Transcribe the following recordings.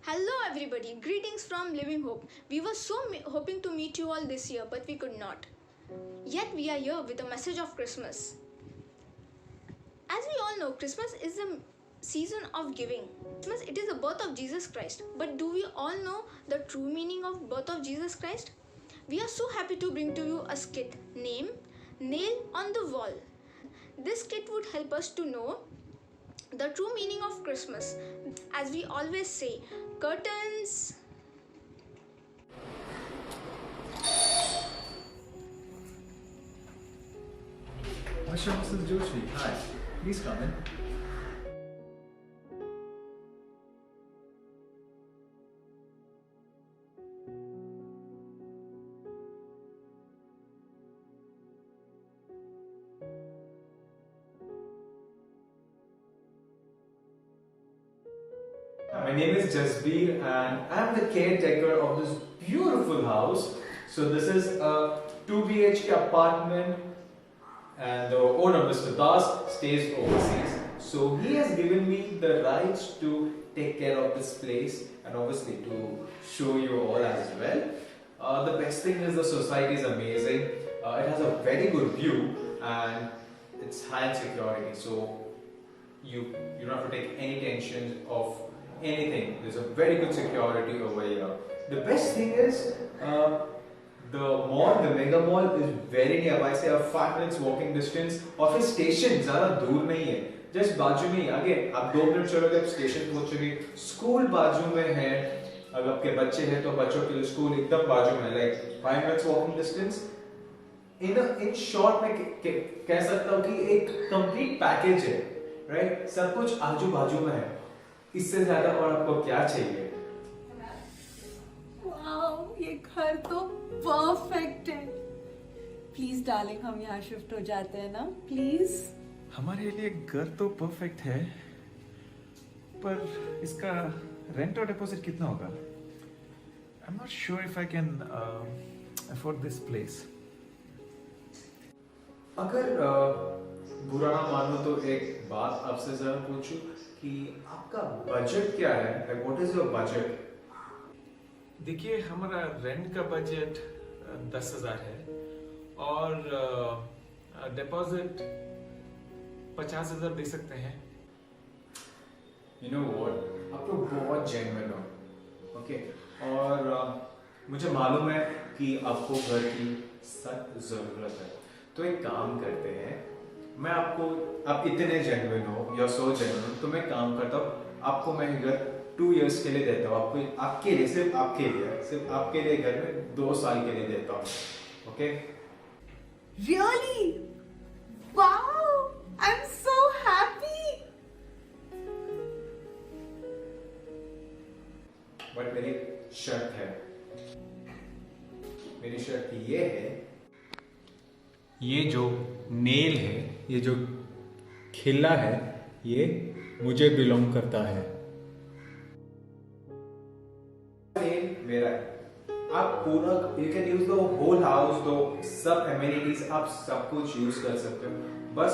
Hello everybody, greetings from Living Hope. We were so hoping to meet you all this year, but we could not. Yet we are here with a message of Christmas. As we all know, Christmas is a season of giving. Christmas, it is the birth of Jesus Christ. But do we all know the true meaning of birth of Jesus Christ? We are so happy to bring to you a skit named Nail on the Wall. This skit would help us to know the true meaning of Christmas. As we always say, curtains. Mrs. Joshi, hi. Please come in. My name is Jasbir and I am the caretaker of this beautiful house. So this is a 2 BHK apartment and the owner, Mr. Das, stays overseas. So he has given me the rights to take care of this place and obviously to show you all as well. The best thing is the society is amazing. It has a very good view and it's high in security. So you don't have to take any tension of anything. There's a very good security over here. The best thing is the mall, the mega mall is very nearby. Say a 5 minutes walking distance. और फिर station ज़्यादा दूर नहीं है. Just बाजू में ही. Again आप 2 minute चलोगे आप स्टेशन पहुँचोगे. स्कूल बाजू में है. अगर आपके बच्चे हैं तो बच्चों के लिए स्कूल एकदम बाजू में है. Like 5 minutes walking distance. In short मैं कह सकता हूँ कि एक complete package है. Right? सब कुछ आजू बाजू में है. इससे ज़्यादा और आपको क्या चाहिए? ये घर तो परफेक्ट है. प्लीज डार्लिंग हम यहाँ शिफ्ट हो जाते हैं ना प्लीज. हमारे लिए घर तो परफेक्ट है पर इसका रेंट और डिपॉजिट कितना होगा? I am not sure if I can afford this place. अगर बुरा ना मानो तो एक बात आपसे जरा पूछूं कि आपका बजट क्या है? What is your budget? देखिए हमारा रेंट का बजट 10,000 है और डिपॉजिट 50,000 दे सकते हैं. यू नो व्हाट, आप लोग बहुत जेन्युइन हो. ओके और मुझे मालूम है कि आपको घर की सख्त जरूरत है. तो एक काम करते हैं, मैं आपको, आप इतने जेन्युइन हो, यू आर सो जेन्युइन, तो मैं काम करता हूँ, आपको मैं घर 2 इयर्स के लिए देता हूँ. आपको आपके लिए सिर्फ आपके लिए घर में 2 साल के लिए देता हूँ. Okay? Really? Wow, I am so happy. But मेरी शर्त है. मेरी शर्त ये है, ये जो नेल है, ये जो खिल्ला है, ये मुझे बिलोंग करता है. मेरा है. आप पूरा, you can use the whole house, दो सब एमिनिटीज आप सब कुछ यूज कर सकते हो. बस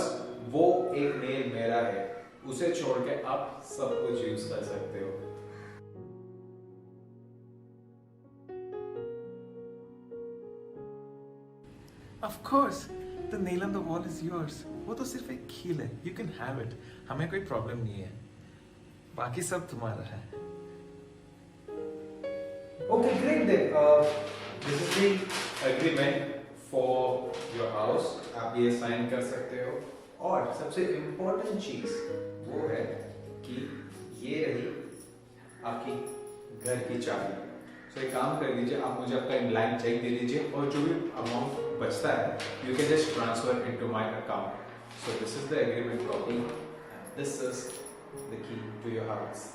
वो एक नेल मेरा है, उसे छोड़ के आप सब कुछ यूज कर सकते हो. Of course, the nail on the wall is yours. वो तो सिर्फ एक खील है. You can have it. हमें कोई प्रॉब्लम नहीं है. बाकी सब तुम्हारा है. Okay, great then. This is the agreement for your house. आप ये साइन कर सकते हो. और सबसे इम्पोर्टेंट चीज वो है कि ये रही आपकी घर की चाबी. तो एक काम कर लीजिए, आप मुझे आपका ब्लैंक चेक दे दीजिए और जो भी अमाउंट बचता है you can just transfer into my account. So this is the agreement copy and this is the key to your house.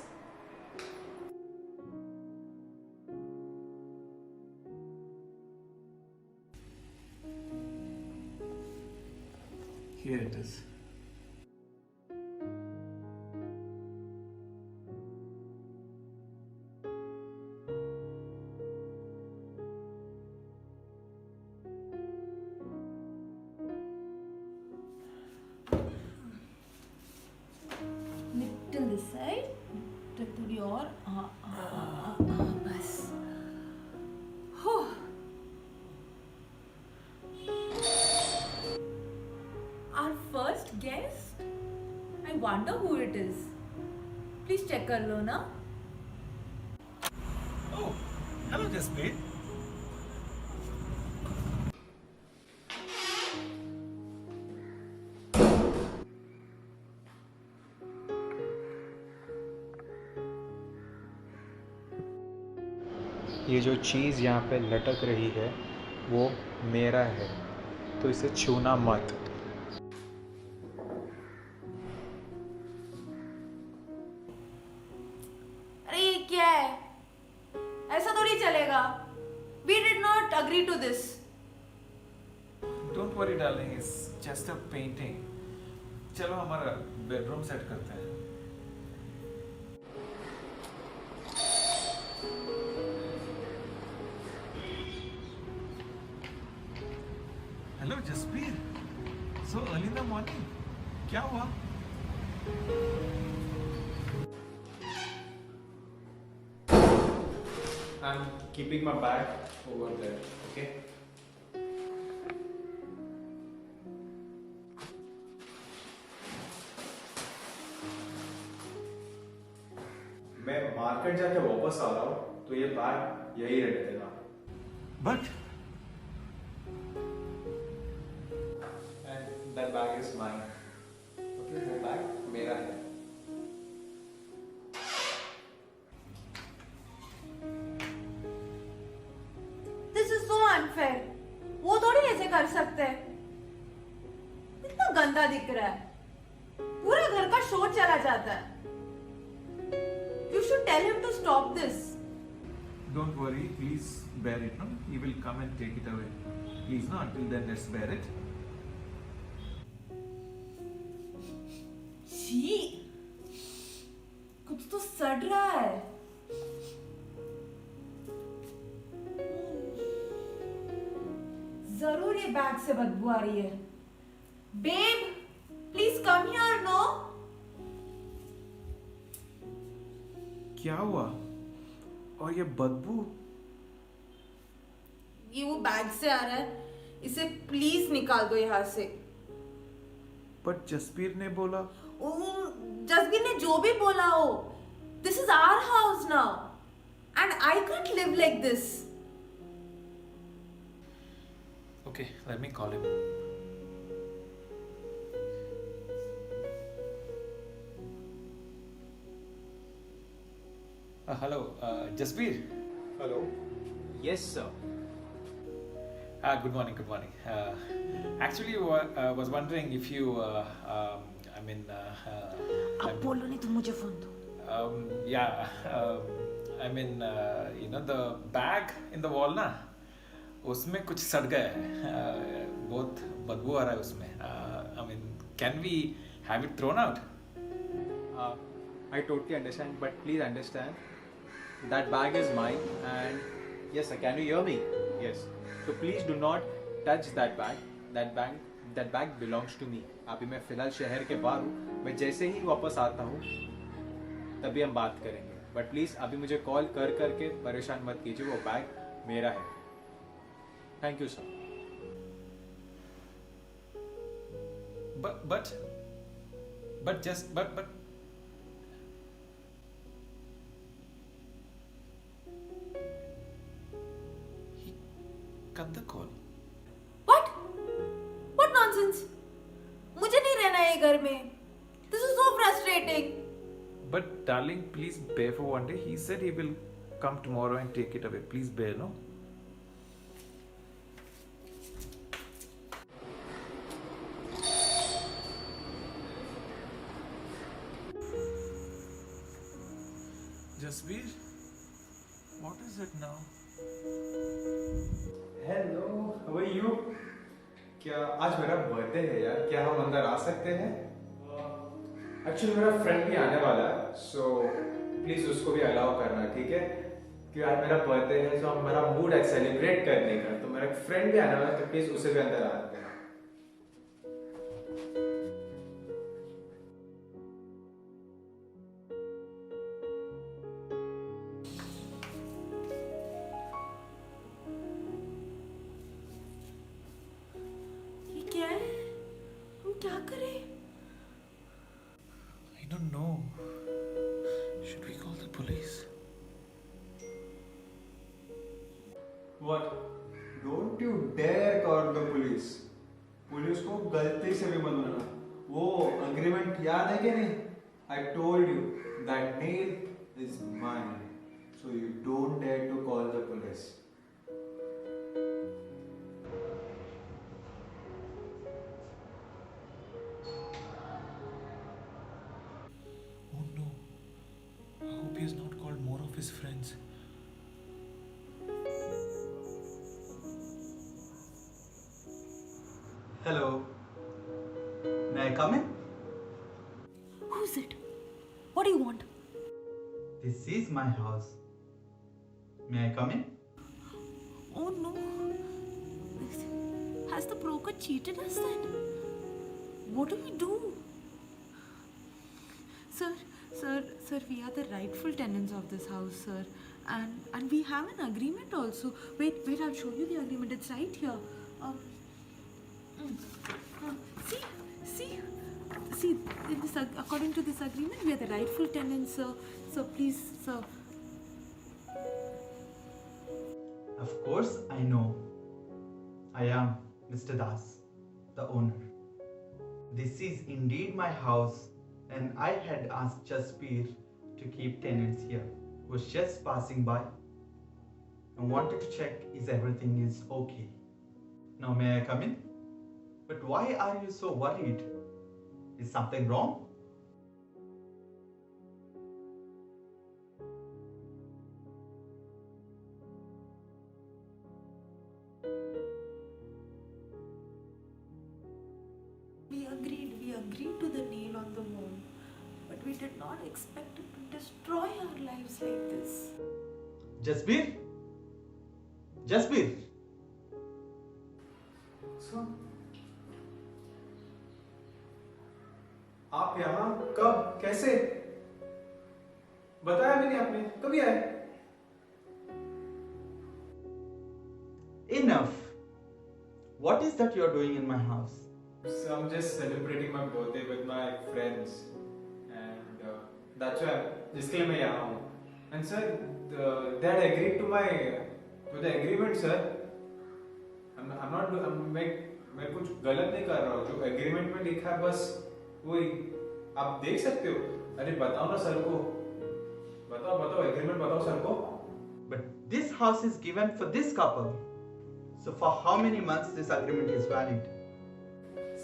Here it is. Little this side, to your बस हो Our first guest? I wonder who it is. Please check कर लो ना. Oh, hello, Jaspreet. ये जो चीज़ यहाँ पे लटक रही है वो मेरा है, तो इसे छूना मत। अरे ये क्या है? ऐसा थोड़ी चलेगा. We did not agree to this. Don't worry, darling. It's just a painting. चलो हमारा बेडरूम सेट करते हैं. Hello, Jaspreet. So early in the morning. क्या हुआ? I'm keeping my bag over there, okay? मैं मार्केट जाके वापस आ रहा हूँ तो ये बैग यही रहने देना। But And that bag is mine. Okay, वो बैग मेरा है। This is so unfair. वो थोड़ी ऐसे कर सकते हैं. इतना गंदा दिख रहा है. पूरे घर का शोर चला जाता है. You should tell him to stop this. don't worry. Please bear it. No, he will come and take it away. Please, no. Until then, let's bear it. छी, कुछ तो सड़ रहा है. जरूर ये बैग से बदबू आ रही है. Babe, please come here. No, क्या हुआ? और ये बदबू? ये वो बैग से आ रहा है. इसे प्लीज निकाल दो यहाँ से. पर जसबीर ने बोला. जसबीर ने जो भी बोला हो, this is our house now and I can't live like this. Okay, let me call him. Hello, Jasbir. Hello. Yes, sir. Good morning. Good morning. Actually, was wondering if you, I mean, अब बोलो नहीं तो मुझे phone दो. yeah, I mean, you know the bag in the wall ना, उसमें कुछ सड़ गया है. बहुत बदबू आ रहा है उसमें. I mean, can we have it thrown out? I totally understand, but please understand that bag is mine, and yes, sir, can you hear me? Yes. So please do not touch that bag. That bag belongs to me. अभी मैं फिलहाल शहर के बाहर हूँ. मैं जैसे ही वापस आता हूँ तभी हम बात करेंगे. बट प्लीज अभी मुझे कॉल कर करके परेशान मत कीजिए. वो बैग मेरा है. Thank you sir. But he cut the call. What? What nonsense? मुझे नहीं रहना है घर में. This is so frustrating. But darling, please bear for one day. He said he will come tomorrow and take it away. Please bear, no? Jasbir, what is it now? Hello, how are you? क्या आज मेरा birthday है यार? क्या हम अंदर आ सकते हैं? एक्चुअली मेरा फ्रेंड भी आने वाला है, सो प्लीज उसको भी अलाउ करना, ठीक है? कि आज मेरा बर्थडे है, तो हमारा मूड है सेलिब्रेट करने का. तो मेरा फ्रेंड भी आने वाला है, तो प्लीज उसे भी अंदर आ देना. करे? I don't know. Should we call the police? What? Don't you dare call the police. Police को गलती से भी मत बनाना. वो agreement याद है क्या नहीं? I told you that nail is mine. So you don't dare to call the police. Oh no. I hope he has not called more of his friends. Hello. May I come in? Who's it? What do you want? This is my house. May I come in? Oh no. Has the broker cheated us then? What do we do? Sir, we are the rightful tenants of this house, sir. And we have an agreement also. Wait, I'll show you the agreement. It's right here. See, according to this agreement, we are the rightful tenants, sir. So please, sir. Of course, I know. I am Mr. Das, the owner. This is indeed my house, and I had asked Jaspir to keep tenants here. Was just passing by and wanted to check if everything is okay. Now, may I come in? But why are you so worried? Is something wrong? We agreed to the nail on the wall, but we did not expect it to destroy our lives like this. Jaspir? Jaspir? So, आप यहाँ कब कैसे बताया भी नहीं आपने कभी आए Enough. What is that you are doing in my house? So I'm just celebrating my birthday with my friends and that's why जिसके लिए मैं यहाँ हूँ and sir they had agreed to the agreement sir I'm not मैं कुछ गलत नहीं कर रहा हूँ जो agreement में लिखा है बस वही आप देख सकते हो अरे बताओ ना सर को बताओ एग्रीमेंट बताओ सर को But this house is given for this couple. So for how many months this agreement is valid?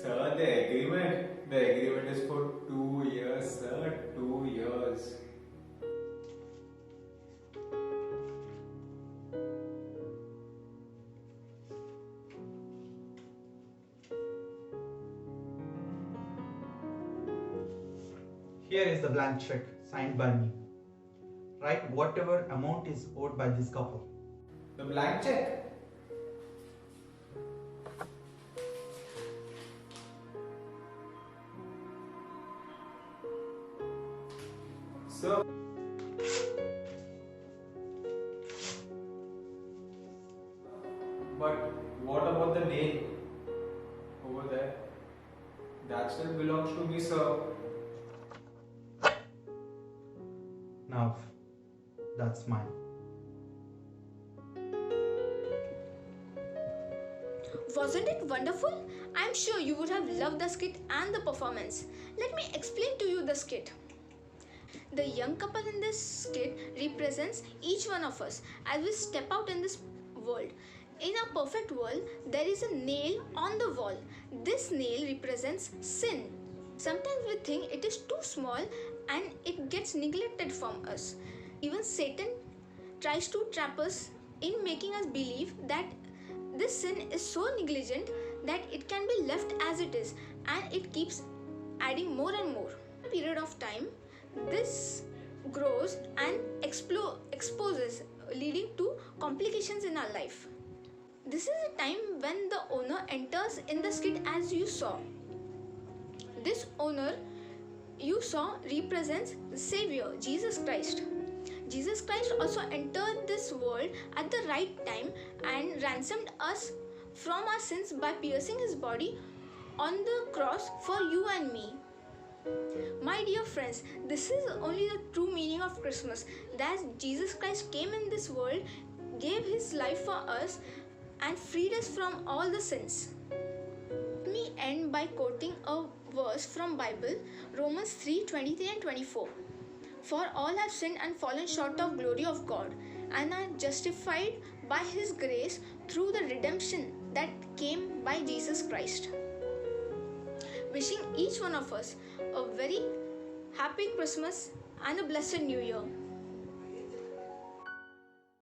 Sir, the agreement is for 2 years, sir, 2 years. Here is the blank check signed by me. Write whatever amount is owed by this couple. The blank check. Sir. But what about the nail over there? That still belongs to me, sir. Now, that's mine. Wasn't it wonderful? I'm sure you would have loved the skit and the performance. Let me explain to you the skit. The young couple in this skit represents each one of us as we step out in this world. In a perfect world, there is a nail on the wall. This nail represents sin. Sometimes we think it is too small and it gets neglected from us. Even Satan tries to trap us in making us believe that this sin is so negligent that it can be left as it is and it keeps adding more and more. In a period of time, this grows and exposes, leading to complications in our life. This is a time when the owner enters in the skit as you saw. This owner you saw represents the Savior, Jesus Christ. Jesus Christ also entered this world at the right time and ransomed us from our sins by piercing his body on the cross for you and me. My dear friends, this is only the true meaning of Christmas, that Jesus Christ came in this world, gave his life for us, and freed us from all the sins. Let me end by quoting a verse from Bible, Romans 3:23 and 24. For all have sinned and fallen short of glory of God, and are justified by his grace through the redemption that came by Jesus Christ. Wishing each one of us a very happy Christmas and a blessed New Year.